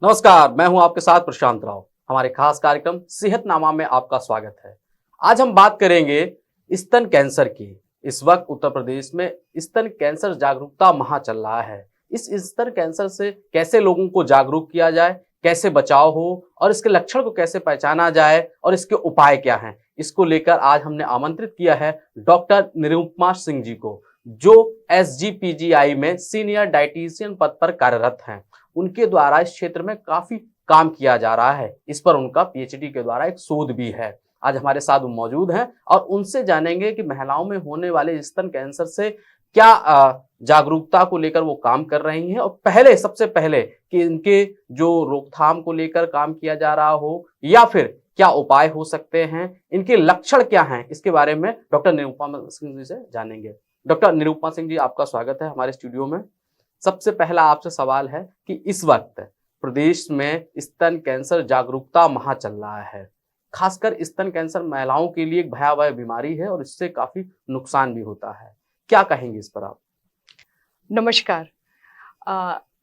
नमस्कार, मैं हूं आपके साथ प्रशांत राव। हमारे खास कार्यक्रम सेहतनामा में आपका स्वागत है। आज हम बात करेंगे स्तन कैंसर की। इस वक्त उत्तर प्रदेश में स्तन कैंसर जागरूकता माह चल रहा है। इस स्तन कैंसर से कैसे लोगों को जागरूक किया जाए, कैसे बचाव हो और इसके लक्षण को कैसे पहचाना जाए और इसके उपाय क्या हैं, इसको लेकर आज हमने आमंत्रित किया है डॉक्टर निरुपमा सिंह जी को, जो SGPGI में सीनियर डाइटिशियन पद पर कार्यरत हैं। उनके द्वारा इस क्षेत्र में काफी काम किया जा रहा है। इस पर उनका PhD के द्वारा एक शोध भी है। आज हमारे साथ वो मौजूद हैं और उनसे जानेंगे कि महिलाओं में होने वाले स्तन कैंसर से क्या जागरूकता को लेकर वो काम कर रही हैं और सबसे पहले कि इनके जो रोकथाम को लेकर काम किया जा रहा हो या फिर क्या उपाय हो सकते हैं, इनके लक्षण क्या हैं, इसके बारे में डॉक्टर निरुपमा सिंह जी से जानेंगे। डॉक्टर निरुपमा सिंह जी, आपका स्वागत है हमारे स्टूडियो में। सबसे पहला आपसे सवाल है कि इस वक्त प्रदेश में स्तन कैंसर जागरूकता माह चल रहा है। खासकर स्तन कैंसर महिलाओं के लिए एक भयावह बीमारी है और इससे काफी नुकसान भी होता है। क्या कहेंगे इस पर आप? नमस्कार।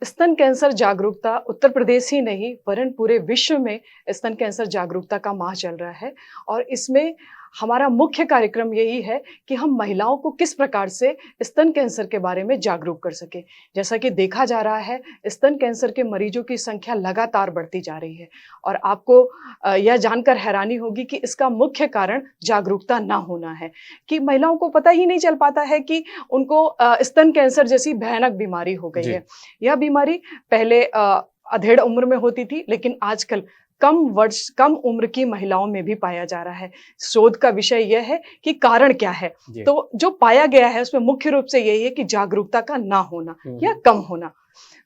स्तन कैंसर जागरूकता उत्तर प्रदेश ही नहीं वरन पूरे विश्व में स्तन कैंसर जागरूकता का माह चल रहा है और इसमें हमारा मुख्य कार्यक्रम यही है कि हम महिलाओं को किस प्रकार से स्तन कैंसर के बारे में जागरूक कर सके। जैसा कि देखा जा रहा है, स्तन कैंसर के मरीजों की संख्या लगातार बढ़ती जा रही है और आपको यह जानकर हैरानी होगी कि इसका मुख्य कारण जागरूकता ना होना है, कि महिलाओं को पता ही नहीं चल पाता है कि उनको स्तन कैंसर जैसी भयानक बीमारी हो गई है। यह बीमारी पहले अधेड़ उम्र में होती थी, लेकिन आजकल कम उम्र की महिलाओं में भी पाया जा रहा है। शोध का विषय यह है कि कारण क्या है। तो जो पाया गया है उसमें मुख्य रूप से यही है कि जागरूकता का ना होना या कम होना।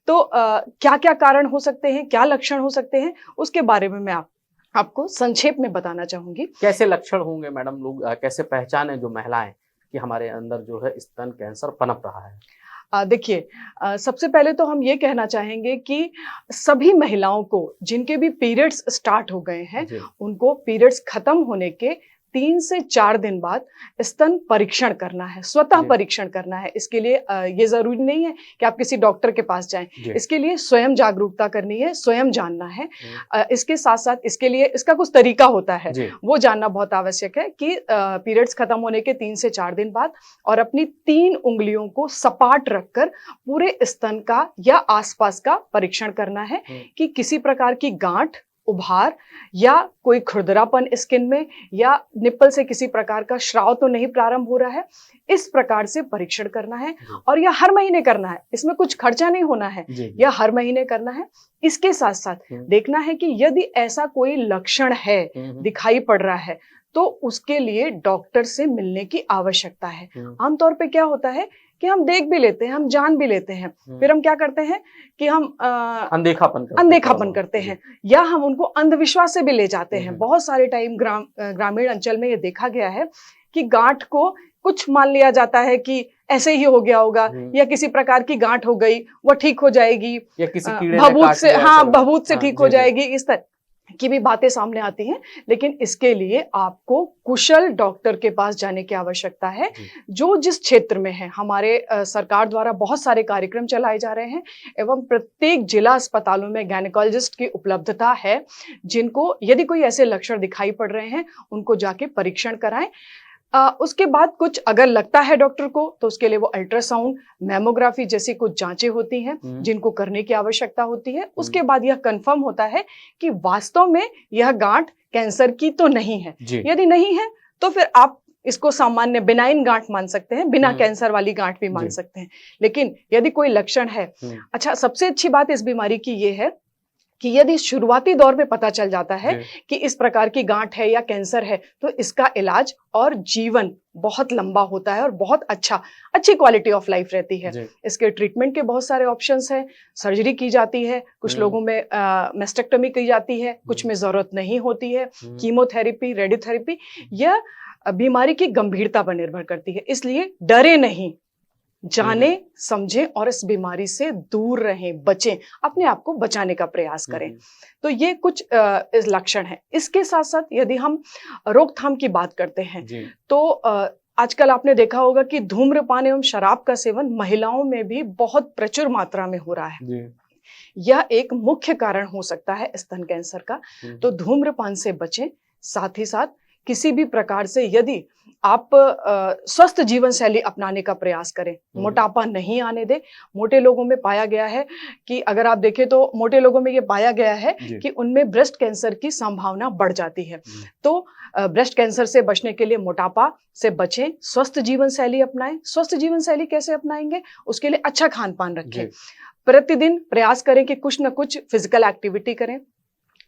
तो क्या क्या कारण हो सकते हैं, क्या लक्षण हो सकते हैं, उसके बारे में मैं आपको संक्षेप में बताना चाहूंगी। कैसे लक्षण होंगे मैडम, लोग कैसे पहचाने जो महिलाएं कि हमारे अंदर जो है स्तन कैंसर पनप रहा है? देखिए, सबसे पहले तो हम ये कहना चाहेंगे कि सभी महिलाओं को जिनके भी पीरियड्स स्टार्ट हो गए हैं, उनको पीरियड्स खत्म होने के 3 से 4 दिन बाद स्तन परीक्षण करना है, स्वतः परीक्षण करना है। इसके लिए ये जरूरी नहीं है कि आप किसी डॉक्टर के पास जाएं। इसके लिए स्वयं जागरूकता करनी है, स्वयं जानना है। इसके साथ साथ इसके लिए इसका कुछ तरीका होता है, वो जानना बहुत आवश्यक है कि पीरियड्स खत्म होने के 3 से 4 दिन बाद और अपनी 3 उंगलियों को सपाट रखकर पूरे स्तन का या आसपास का परीक्षण करना है कि किसी प्रकार की गांठ, उभार या कोई खुरदरापन स्किन में या निप्पल से किसी प्रकार का श्राव तो नहीं प्रारंभ हो रहा है। इस प्रकार से परीक्षण करना है और यह हर महीने करना है। इसमें कुछ खर्चा नहीं होना है, यह हर महीने करना है। इसके साथ साथ देखना है कि यदि ऐसा कोई लक्षण है, दिखाई पड़ रहा है, तो उसके लिए डॉक्टर से मिलने की आवश्यकता है। आमतौर पे क्या होता है कि हम देख भी लेते हैं, हम जान भी लेते हैं, फिर हम क्या करते हैं कि हम अनदेखापन करते हैं या हम उनको अंधविश्वास से भी ले जाते हैं। बहुत सारे टाइम ग्रामीण अंचल में ये देखा गया है कि गांठ को कुछ मान लिया जाता है कि ऐसे ही हो गया होगा या किसी प्रकार की गांठ हो गई, वो ठीक हो जाएगी, या किसी भभूत से ठीक हो जाएगी, इस तरह की भी बातें सामने आती हैं। लेकिन इसके लिए आपको कुशल डॉक्टर के पास जाने की आवश्यकता है, जो जिस क्षेत्र में है। हमारे सरकार द्वारा बहुत सारे कार्यक्रम चलाए जा रहे हैं एवं प्रत्येक जिला अस्पतालों में गायनेकोलॉजिस्ट की उपलब्धता है, जिनको यदि कोई ऐसे लक्षण दिखाई पड़ रहे हैं उनको जाके परीक्षण कराएं। उसके बाद कुछ अगर लगता है डॉक्टर को तो उसके लिए वो अल्ट्रासाउंड, मैमोग्राफी जैसी कुछ जांचें होती हैं जिनको करने की आवश्यकता होती है। उसके बाद यह कंफर्म होता है कि वास्तव में यह गांठ कैंसर की तो नहीं है। यदि नहीं है तो फिर आप इसको सामान्य बिनाइन गांठ मान सकते हैं, बिना कैंसर वाली गांठ भी मान सकते हैं। लेकिन यदि कोई लक्षण है, अच्छा, सबसे अच्छी बात इस बीमारी की ये है कि यदि शुरुआती दौर में पता चल जाता है कि इस प्रकार की गांठ है या कैंसर है, तो इसका इलाज और जीवन बहुत लंबा होता है और बहुत अच्छी क्वालिटी ऑफ लाइफ रहती है। इसके ट्रीटमेंट के बहुत सारे ऑप्शंस हैं। सर्जरी की जाती है, कुछ लोगों में मेस्टेक्टमी की जाती है, कुछ में जरूरत नहीं होती है। कीमोथेरेपी, रेडियोथेरेपी, यह बीमारी की गंभीरता पर निर्भर करती है। इसलिए डरे नहीं, जाने समझे और इस बीमारी से दूर रहें, बचें, अपने आप को बचाने का प्रयास करें। तो ये कुछ इस लक्षण है। इसके साथ साथ यदि हम रोकथाम की बात करते हैं तो आजकल आपने देखा होगा कि धूम्रपान एवं शराब का सेवन महिलाओं में भी बहुत प्रचुर मात्रा में हो रहा है। यह एक मुख्य कारण हो सकता है स्तन कैंसर का। तो धूम्रपान से बचें। साथ ही साथ किसी भी प्रकार से यदि आप स्वस्थ जीवन शैली अपनाने का प्रयास करें, मोटापा नहीं आने दें। मोटे लोगों में पाया गया है कि अगर आप देखें तो मोटे लोगों में ये पाया गया है कि उनमें ब्रेस्ट कैंसर की संभावना बढ़ जाती है। तो ब्रेस्ट कैंसर से बचने के लिए मोटापा से बचें, स्वस्थ जीवन शैली अपनाएं। स्वस्थ जीवन शैली कैसे अपनाएंगे? उसके लिए अच्छा खान पान रखें। प्रतिदिन प्रयास करें कि कुछ ना कुछ फिजिकल एक्टिविटी करें,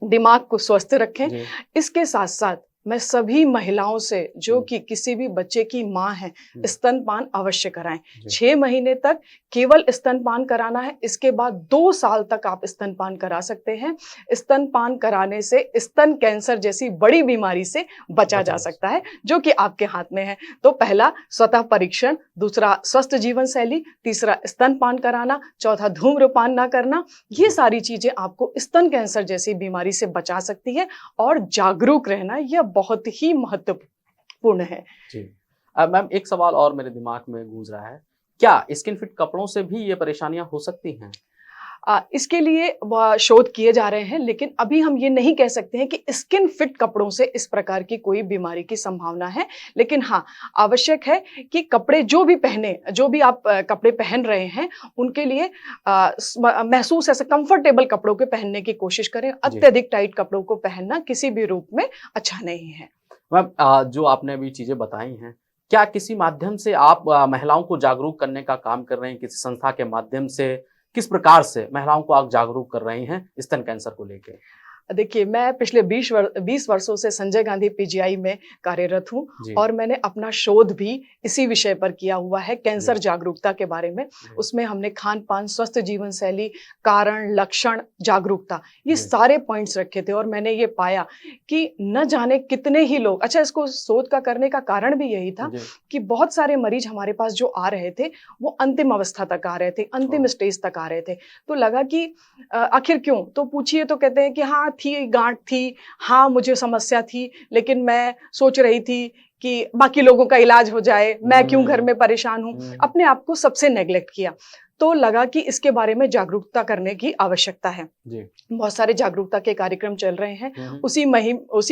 दिमाग को स्वस्थ रखें। इसके साथ साथ मैं सभी महिलाओं से जो कि किसी भी बच्चे की माँ है, स्तनपान अवश्य कराएं। 6 महीने तक केवल स्तनपान कराना है। इसके बाद 2 साल तक आप स्तनपान करा सकते हैं। स्तनपान कराने से स्तन कैंसर जैसी बड़ी बीमारी से बचा जा सकता है, जो कि आपके हाथ में है। तो पहला स्वतः परीक्षण, दूसरा स्वस्थ जीवन शैली, तीसरा स्तनपान कराना, चौथा धूम्रपान ना करना। ये सारी चीजें आपको स्तन कैंसर जैसी बीमारी से बचा सकती है। और जागरूक रहना यह बहुत ही महत्वपूर्ण है। जी। अब मैम एक सवाल और मेरे दिमाग में गूंज रहा है, क्या स्किन फिट कपड़ों से भी ये परेशानियां हो सकती हैं? इसके लिए शोध किए जा रहे हैं, लेकिन अभी हम ये नहीं कह सकते हैं कि स्किन फिट कपड़ों से इस प्रकार की कोई बीमारी की संभावना है। लेकिन हाँ, आवश्यक है कि कपड़े जो भी आप कपड़े पहन रहे हैं, उनके लिए महसूस ऐसे कंफर्टेबल कपड़ों के पहनने की कोशिश करें। अत्यधिक टाइट कपड़ों को पहनना किसी भी रूप में अच्छा नहीं है। मैम जो आपने अभी चीजें बताई हैं, क्या किसी माध्यम से आप महिलाओं को जागरूक करने का काम कर रहे हैं? किसी संस्था के माध्यम से किस प्रकार से महिलाओं को आप जागरूक कर रही हैं स्तन कैंसर को लेकर? देखिए, मैं पिछले 20 वर्षों से संजय गांधी पीजीआई में कार्यरत हूँ और मैंने अपना शोध भी इसी विषय पर किया हुआ है, कैंसर जागरूकता के बारे में। उसमें हमने खान पान, स्वस्थ जीवन शैली, कारण, लक्षण, जागरूकता, ये सारे पॉइंट्स रखे थे। और मैंने ये पाया कि न जाने कितने ही लोग, अच्छा, इसको शोध का करने का कारण भी यही था कि बहुत सारे मरीज हमारे पास जो आ रहे थे वो अंतिम अवस्था तक आ रहे थे, अंतिम स्टेज तक आ रहे थे। तो लगा कि आखिर क्यों? तो पूछिए तो कहते हैं कि हाँ थी, गांठ थी, हाँ मुझे समस्या थी, लेकिन मैं सोच रही थी कि बाकी लोगों का इलाज हो जाए, मैं क्यों घर में परेशान हूं। अपने आप को सबसे नेग्लेक्ट किया। तो लगा कि इसके बारे में जागरूकता करने की आवश्यकता है। बहुत सारे जागरूकता के कार्यक्रम चल रहे हैं। उसी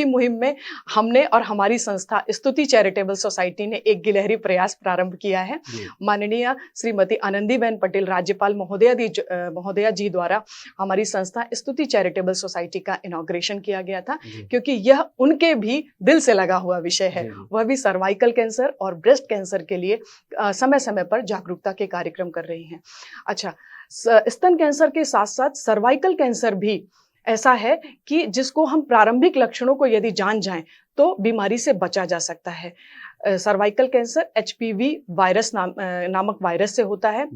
मुहिम में हमने और हमारी संस्था स्तुति चैरिटेबल सोसाइटी ने एक गिलहरी प्रयास प्रारंभ किया है। माननीय श्रीमती आनंदीबेन पटेल राज्यपाल महोदया जी द्वारा हमारी संस्था स्तुति चैरिटेबल सोसाइटी का इनॉग्रेशन किया गया था, क्योंकि यह उनके भी दिल से लगा हुआ विषय है। वह भी सर्वाइकल कैंसर और ब्रेस्ट कैंसर के लिए समय समय पर जागरूकता के कार्यक्रम कर रही हैं। अच्छा, स्तन कैंसर के साथ साथ सर्वाइकल कैंसर भी ऐसा है कि जिसको हम प्रारंभिक लक्षणों को यदि जान जाएं तो बीमारी से बचा जा सकता है। सर्वाइकल कैंसर HPV वायरस नामक वायरस से होता है,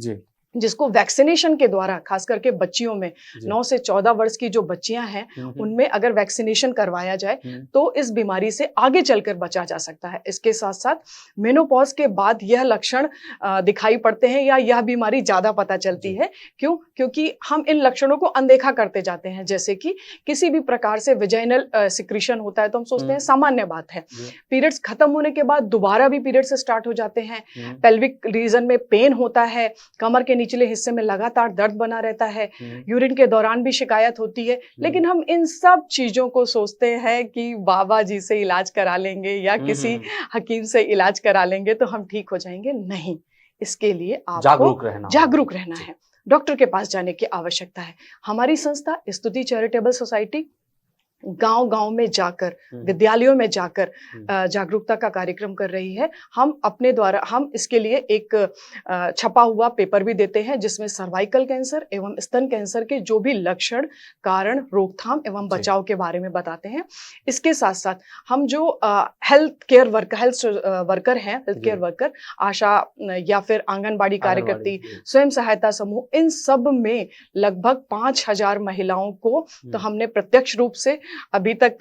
जिसको वैक्सीनेशन के द्वारा, खास करके बच्चियों में 9 से 14 वर्ष की जो बच्चियां हैं उनमें अगर वैक्सीनेशन करवाया जाए तो इस बीमारी से आगे चलकर बचा जा सकता है। इसके साथ साथ मेनोपॉज के बाद यह लक्षण दिखाई पड़ते हैं या यह बीमारी ज्यादा पता चलती है। क्यों? क्योंकि हम इन लक्षणों को अनदेखा करते जाते हैं। जैसे कि किसी भी प्रकार से विजाइनल सिक्रीशन होता है तो हम सोचते हैं सामान्य बात है। पीरियड्स खत्म होने के बाद दोबारा भी पीरियड्स स्टार्ट हो जाते हैं। पेल्विक रीजन में पेन होता है, कमर के निचले हिस्से में लगातार दर्द बना रहता है, यूरिन के दौरान भी शिकायत होती है। लेकिन हम इन सब चीजों को सोचते हैं कि बाबा जी से इलाज करा लेंगे या किसी हकीम से इलाज करा लेंगे तो हम ठीक हो जाएंगे। नहीं, इसके लिए आपको जागरूक रहना है, डॉक्टर के पास जाने की आवश्यकता है। हमारी संस्था स्तुति चैरिटेबल सोसाइटी गांव-गांव में जाकर, विद्यालयों में जाकर जागरूकता का कार्यक्रम कर रही है। हम इसके लिए एक छपा हुआ पेपर भी देते हैं जिसमें सर्वाइकल कैंसर एवं स्तन कैंसर के जो भी लक्षण, कारण, रोकथाम एवं बचाव के बारे में बताते हैं। इसके साथ साथ हम जो हेल्थ केयर वर्कर, आशा या फिर आंगनबाड़ी कार्यकर्ती, स्वयं सहायता समूह, इन सब में लगभग 5000 महिलाओं को तो हमने प्रत्यक्ष रूप से अभी तक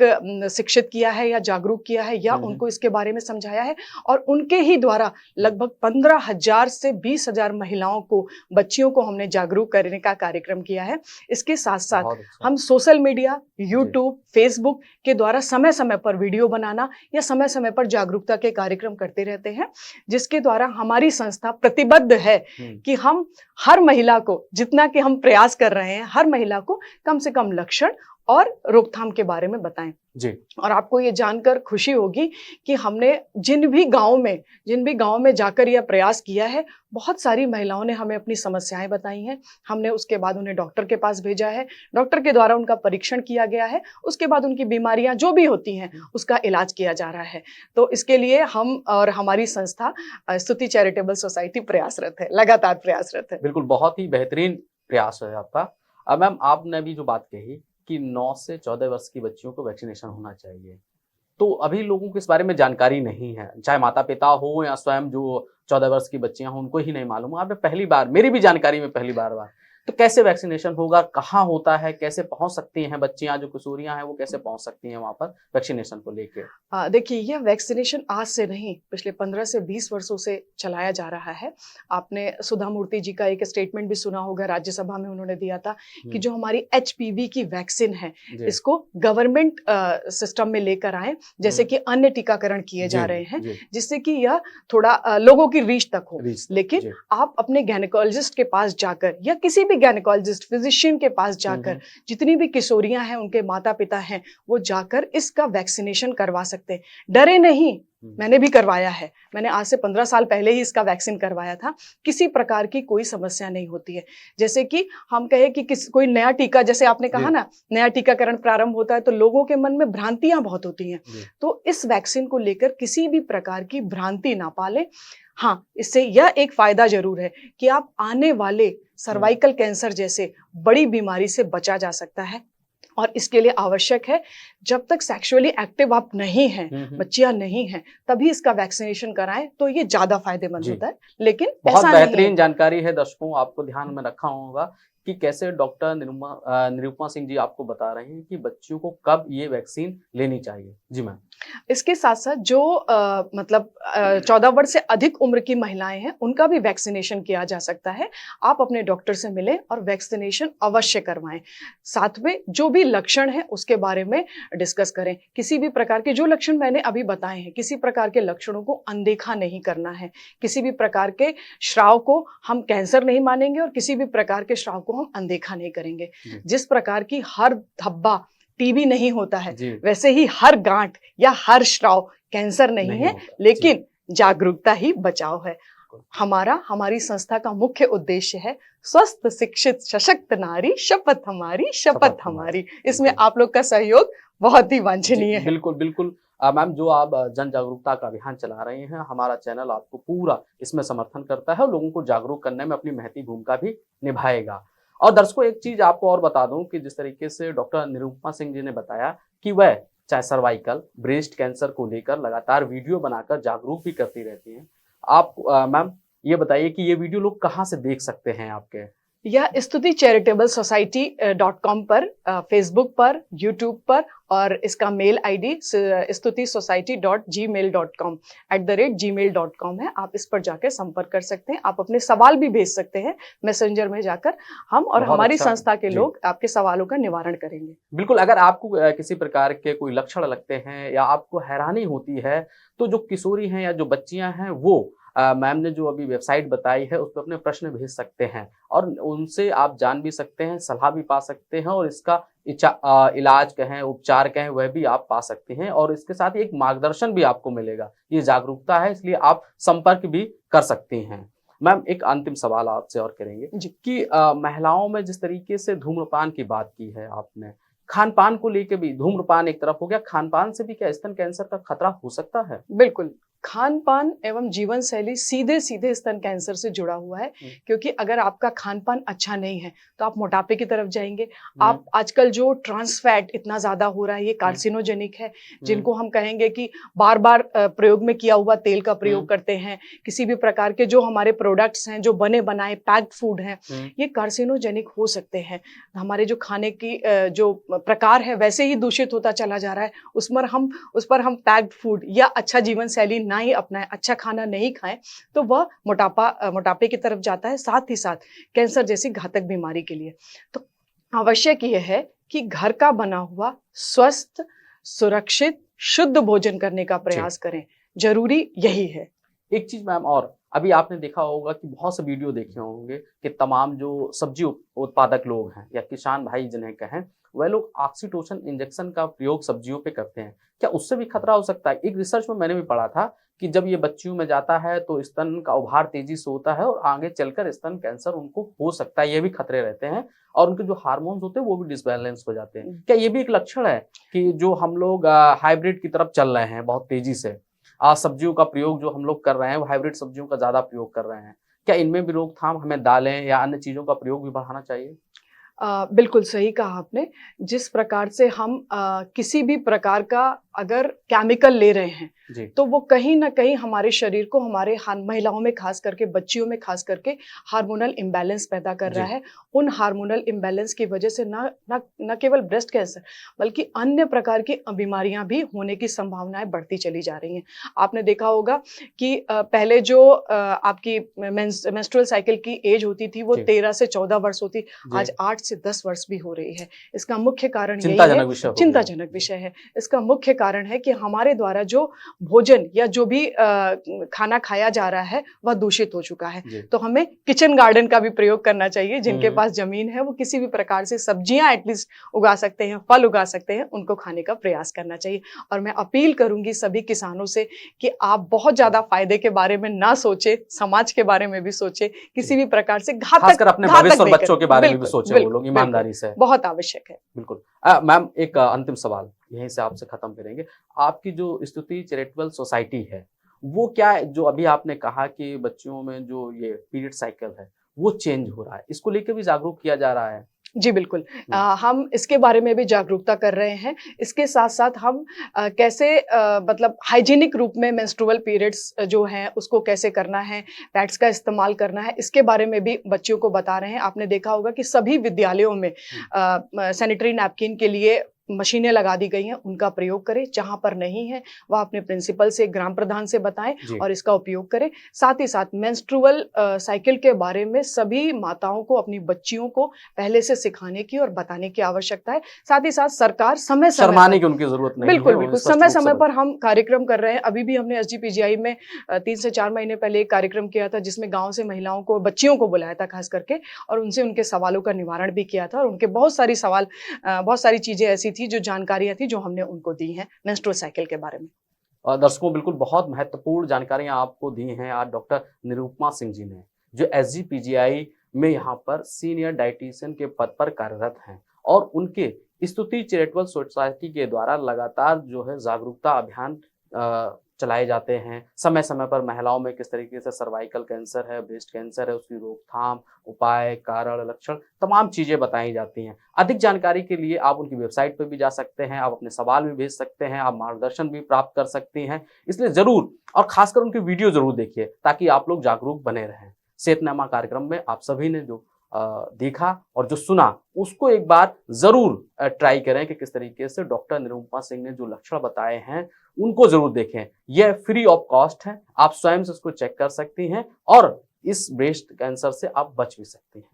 शिक्षित किया है या जागरूक किया है या उनको इसके बारे में समझाया है। और उनके ही द्वारा लगभग 15,000 से 20,000 महिलाओं को, बच्चियों को हमने जागरूक करने का कार्यक्रम किया है। इसके साथ साथ हम सोशल मीडिया, यूट्यूब, फेसबुक के द्वारा समय समय पर वीडियो बनाना या समय समय पर जागरूकता के कार्यक्रम करते रहते हैं, जिसके द्वारा हमारी संस्था प्रतिबद्ध है कि हम हर महिला को, जितना कि हम प्रयास कर रहे हैं, हर महिला को कम से कम लक्षण और रोकथाम के बारे में बताएं जी। और आपको ये जानकर खुशी होगी कि हमने जिन भी गांव में जाकर यह प्रयास किया है, बहुत सारी महिलाओं ने हमें अपनी समस्याएं बताई हैं। हमने उसके बाद उन्हें डॉक्टर के पास भेजा है, डॉक्टर के द्वारा उनका परीक्षण किया गया है, उसके बाद उनकी बीमारियां जो भी होती हैं उसका इलाज किया जा रहा है। तो इसके लिए हम और हमारी संस्था स्तुति चैरिटेबल सोसाइटी प्रयासरत है, लगातार प्रयासरत है। बिल्कुल, बहुत ही बेहतरीन प्रयास है आपका। मैम, आपने अभी जो बात कही कि 9 से 14 वर्ष की बच्चियों को वैक्सीनेशन होना चाहिए, तो अभी लोगों को इस बारे में जानकारी नहीं है, चाहे माता पिता हो या स्वयं जो 14 वर्ष की बच्चियां हों, उनको ही नहीं मालूम। आपने पहली बार, मेरी भी जानकारी में पहली बार तो कैसे वैक्सीनेशन होगा, कहाँ होता है, कैसे पहुंच सकती हैं बच्चियां, जो किशोरियां हैं वो कैसे पहुंच सकती हैं वहां पर वैक्सीनेशन को लेकर? देखिए, यह वैक्सीनेशन आज से नहीं, पिछले 15 से 20 वर्षों से चलाया जा रहा है। आपने सुधा मूर्ति जी का एक स्टेटमेंट भी सुना होगा, राज्यसभा में उन्होंने दिया था कि जो हमारी HPV की वैक्सीन है, इसको गवर्नमेंट सिस्टम में लेकर आए, जैसे कि अन्य टीकाकरण किए जा रहे हैं, जिससे कि यह थोड़ा लोगों की रीच तक हो। लेकिन आप अपने गायनेकोलॉजिस्ट के पास जाकर या किसी भी गायनेकोलॉजिस्ट, फिजिशियन के पास जाकर, जितनी भी किशोरियां हैं, उनके माता पिता हैं, वो जाकर इसका वैक्सीनेशन करवा सकते हैं। डरे नहीं, मैंने भी करवाया है। मैंने आज से 15 साल पहले ही इसका वैक्सीन करवाया था। किसी प्रकार की कोई समस्या नहीं होती है। जैसे कि हम कहे कि कोई नया टीका, जैसे आपने कहा ना, नया टीकाकरण प्रारंभ होता है तो लोगों के मन में भ्रांतियां बहुत होती हैं। तो इस वैक्सीन को लेकर किसी भी प्रकार की भ्रांति ना पालें। हाँ, इससे यह एक फायदा जरूर है कि आप आने वाले सर्वाइकल कैंसर जैसे बड़ी बीमारी से बचा जा सकता है। और इसके लिए आवश्यक है, जब तक सेक्सुअली एक्टिव आप नहीं हैं, बच्चियां नहीं हैं, तभी इसका वैक्सीनेशन कराएं, तो ये ज्यादा फायदेमंद होता है। लेकिन बहुत ऐसा बेहतरीन जानकारी है। दर्शकों, आपको ध्यान में रखा होगा कि कैसे डॉक्टर निरुपमा सिंह जी आपको बता रहे हैं कि बच्चियों को कब ये वैक्सीन लेनी चाहिए। जी मैम। इसके साथ साथ जो 14 वर्ष से अधिक उम्र की महिलाएं हैं, उनका भी वैक्सीनेशन किया जा सकता है। आप अपने डॉक्टर से मिलें और वैक्सीनेशन अवश्य करवाएं। साथ में जो भी लक्षण है उसके बारे में डिस्कस करें। किसी भी प्रकार के जो लक्षण मैंने अभी बताए हैं, किसी प्रकार के लक्षणों को अनदेखा नहीं करना है। किसी भी प्रकार के श्राव को हम कैंसर नहीं मानेंगे और किसी भी प्रकार के श्राव को हम अनदेखा नहीं करेंगे। जिस प्रकार की हर धब्बा टीबी नहीं होता है, वैसे ही हर गांठ या हर श्राव कैंसर नहीं है, लेकिन जागरूकता ही बचाव है। हमारी संस्था का मुख्य उद्देश्य है स्वस्थ, शिक्षित, सशक्त नारी, शपथ हमारी, शपथ हमारी। इसमें आप लोग का सहयोग बहुत ही वांछनीय है। बिल्कुल बिल्कुल मैम, जो आप जन जागरूकता का अभियान चला रहे हैं, हमारा चैनल आपको पूरा इसमें समर्थन करता है और लोगों को जागरूक करने में अपनी महती भूमिका भी निभाएगा। और दर्शकों, एक चीज आपको और बता दूं कि जिस तरीके से डॉक्टर निरुपमा सिंह जी ने बताया कि वह चाहे सर्वाइकल, ब्रेस्ट कैंसर को लेकर लगातार वीडियो बनाकर जागरूक भी करती रहती हैं। आप मैम ये बताइए कि ये वीडियो लोग कहाँ से देख सकते हैं आपके? यह स्तुति चैरिटेबल सोसाइटी .com पर, फेसबुक पर, यूट्यूब पर, और इसका मेल ID stutisociety.gmail.com @gmail.com है। आप इस पर जाकर संपर्क कर सकते हैं। आप अपने सवाल भी भेज सकते हैं मैसेंजर में जाकर। हम और हमारी संस्था के लोग आपके सवालों का निवारण करेंगे। बिल्कुल, अगर आपको किसी प्रकार के कोई लक्षण लगते हैं या आपको हैरानी होती है, तो जो किशोरी हैं या जो बच्चियां हैं, वो मैम ने जो अभी वेबसाइट बताई है उस पर अपने प्रश्न भेज सकते हैं और उनसे आप जान भी सकते हैं, सलाह भी पा सकते हैं और इसका इलाज कहें, उपचार कहें, वह भी आप पा सकते हैं। और इसके साथ ही एक मार्गदर्शन भी आपको मिलेगा। ये जागरूकता है, इसलिए आप संपर्क भी कर सकती हैं। मैम, एक अंतिम सवाल आपसे और करेंगे कि महिलाओं में जिस तरीके से धूम्रपान की बात की है आपने, खान पान को लेकर भी, धूम्रपान एक तरफ हो गया, खान पान से भी क्या स्तन कैंसर का खतरा हो सकता है? बिल्कुल, खान पान एवं जीवन शैली सीधे सीधे स्तन कैंसर से जुड़ा हुआ है, क्योंकि अगर आपका खान पान अच्छा नहीं है तो आप मोटापे की तरफ जाएंगे। आप आजकल जो ट्रांस फैट इतना ज्यादा हो रहा है, ये कार्सिनोजेनिक है, जिनको हम कहेंगे कि बार बार प्रयोग में किया हुआ तेल का प्रयोग करते हैं, किसी भी प्रकार के जो हमारे प्रोडक्ट्स हैं, जो बने बनाए पैक्ड फूड हैं, ये कार्सिनोजेनिक हो सकते हैं। हमारे जो खाने की जो प्रकार है वैसे ही दूषित होता चला जा रहा है। उस पर हम पैक्ड फूड या अच्छा जीवन शैली ना ही अपनाएं, अच्छा खाना नहीं खाएं, तो वह मोटापे की तरफ जाता है, साथ ही साथ कैंसर जैसी घातक बीमारी के लिए। तो आवश्यक यह है कि घर का बना हुआ स्वस्थ, सुरक्षित, शुद्ध भोजन करने का प्रयास करें। जरूरी यही है। एक चीज मैम, और अभी आपने देखा होगा कि बहुत से वीडियो देखे होंगे कि तमाम जो सब्जी उत्पादक लोग हैं या किसान भाई जिन्हें कहें, वह लोग ऑक्सीटोसिन इंजेक्शन का प्रयोग सब्जियों पे करते हैं। क्या उससे भी खतरा हो सकता है? एक रिसर्च में मैंने भी पढ़ा था कि जब ये बच्चियों में जाता है तो स्तन का उभार तेजी से होता है और आगे चलकर स्तन कैंसर उनको हो सकता है, ये भी खतरे रहते हैं, और उनके जो हार्मोन्स होते हैं वो भी डिसबैलेंस हो जाते हैं। क्या ये भी एक लक्षण है कि जो हम लोग हाइब्रिड की तरफ चल रहे हैं बहुत तेजी से, सब्जियों का प्रयोग जो हम लोग कर रहे हैं वो हाइब्रिड सब्जियों का ज्यादा प्रयोग कर रहे हैं, क्या इनमें भी रोकथाम, हमें दालें या अन्य चीजों का प्रयोग भी बढ़ाना चाहिए? बिल्कुल सही कहा आपने। जिस प्रकार से हम किसी भी प्रकार का अगर केमिकल ले रहे हैं, तो वो कहीं न कहीं हमारे शरीर को, हमारे महिलाओं में खास करके, बच्चियों में खास करके हार्मोनल इम्बैलेंस पैदा कर रहा है। उन हार्मोनल इम्बैलेंस की वजह से न केवल ब्रेस्ट कैंसर बल्कि अन्य प्रकार की बीमारियां भी होने की संभावनाएं बढ़ती चली जा रही हैं। आपने देखा होगा कि पहले जो आपकी मेंस्ट्रुअल साइकिल की एज होती थी वो 13 से 14 वर्ष होती, आज 8 से 10 वर्ष भी हो रही है। इसका मुख्य कारण यही है, चिंताजनक विषय है। इसका मुख्य कारण है कि हमारे द्वारा जो भोजन या जो भी खाना खाया जा रहा है वह दूषित हो चुका है। तो हमें किचन गार्डन का भी प्रयोग करना चाहिए। जिनके पास जमीन है वो किसी भी प्रकार से सब्जियां एटलीस्ट उगा सकते हैं, फल उगा सकते हैं, उनको खाने का प्रयास करना चाहिए। और मैं अपील करूंगी सभी किसानों से कि आप बहुत ज्यादा फायदे के बारे में ना सोचे, समाज के बारे में भी सोचे, किसी भी प्रकार से घातक, अपने भविष्य और बच्चों के बारे में भी सोचे वो लोग ईमानदारी से, बहुत आवश्यक है। बिल्कुल। मैम, एक अंतिम सवाल यहीं से आपसे खत्म करेंगे। आपकी जो स्तुति चैरिटेबल सोसाइटी है वो क्या है, जो अभी आपने कहा कि बच्चियों में जो ये पीरियड साइकिल है वो चेंज हो रहा है, इसको लेकर भी जागरूक किया जा रहा है? जी बिल्कुल। हम इसके बारे में भी जागरूकता कर रहे हैं। इसके साथ साथ हम कैसे मतलब हाइजीनिक रूप में मेंस्ट्रुअल पीरियड्स जो हैं उसको कैसे करना है, पैड्स का इस्तेमाल करना है, इसके बारे में भी बच्चियों को बता रहे हैं। आपने देखा होगा कि सभी विद्यालयों में सैनिटरी नैपकिन के लिए मशीनें लगा दी गई हैं, उनका प्रयोग करें। जहां पर नहीं है वह अपने प्रिंसिपल से, ग्राम प्रधान से बताएं और इसका उपयोग करें। साथ ही साथ मेंस्ट्रुअल साइकिल के बारे में सभी माताओं को, अपनी बच्चियों को पहले से सिखाने की और बताने की आवश्यकता है। साथ ही साथ सरकार समय समय शर्माने की उनकी जरूरत नहीं है, बिल्कुल समय समय पर हम कार्यक्रम कर रहे हैं। अभी भी हमने SGPGI में 3 से 4 महीने पहले एक कार्यक्रम किया था जिसमें गाँव से महिलाओं को, बच्चियों को बुलाया था खास करके, और उनसे उनके सवालों का निवारण भी किया था। और उनके बहुत सारी चीजें ऐसी थी, जो जानकारियां थी, जो हमने उनको दी हैं मेंस्ट्रुअल साइकिल के बारे में। दर्शकों, बिल्कुल बहुत महत्वपूर्ण जानकारियां आपको दी हैं आज डॉक्टर निरुपमा सिंह जी ने, जो SGPGI में यहाँ पर सीनियर डाइटिशियन के पद पर कार्यरत हैं, और उनके स्तुति चैरिटेबल सोसाइटी के द्वारा लगातार जो है जागरूकता अभियान चलाए जाते हैं। समय समय पर महिलाओं में किस तरीके से सर्वाइकल कैंसर है, ब्रेस्ट कैंसर है, उसकी रोकथाम, उपाय, कारण, लक्षण, तमाम चीजें बताई जाती हैं। अधिक जानकारी के लिए आप उनकी वेबसाइट पर भी जा सकते हैं, आप अपने सवाल भी भेज सकते हैं, आप मार्गदर्शन भी प्राप्त कर सकती हैं। इसलिए जरूर और खासकर उनकी वीडियो जरूर देखिए ताकि आप लोग जागरूक बने रहें। सेहतनामा कार्यक्रम में आप सभी ने जो देखा और जो सुना उसको एक बार जरूर ट्राई करें कि किस तरीके से डॉक्टर निरुपमा सिंह ने जो लक्षण बताए हैं उनको जरूर देखें। यह फ्री ऑफ कॉस्ट है, आप स्वयं से उसको चेक कर सकती हैं और इस ब्रेस्ट कैंसर से आप बच भी सकती हैं।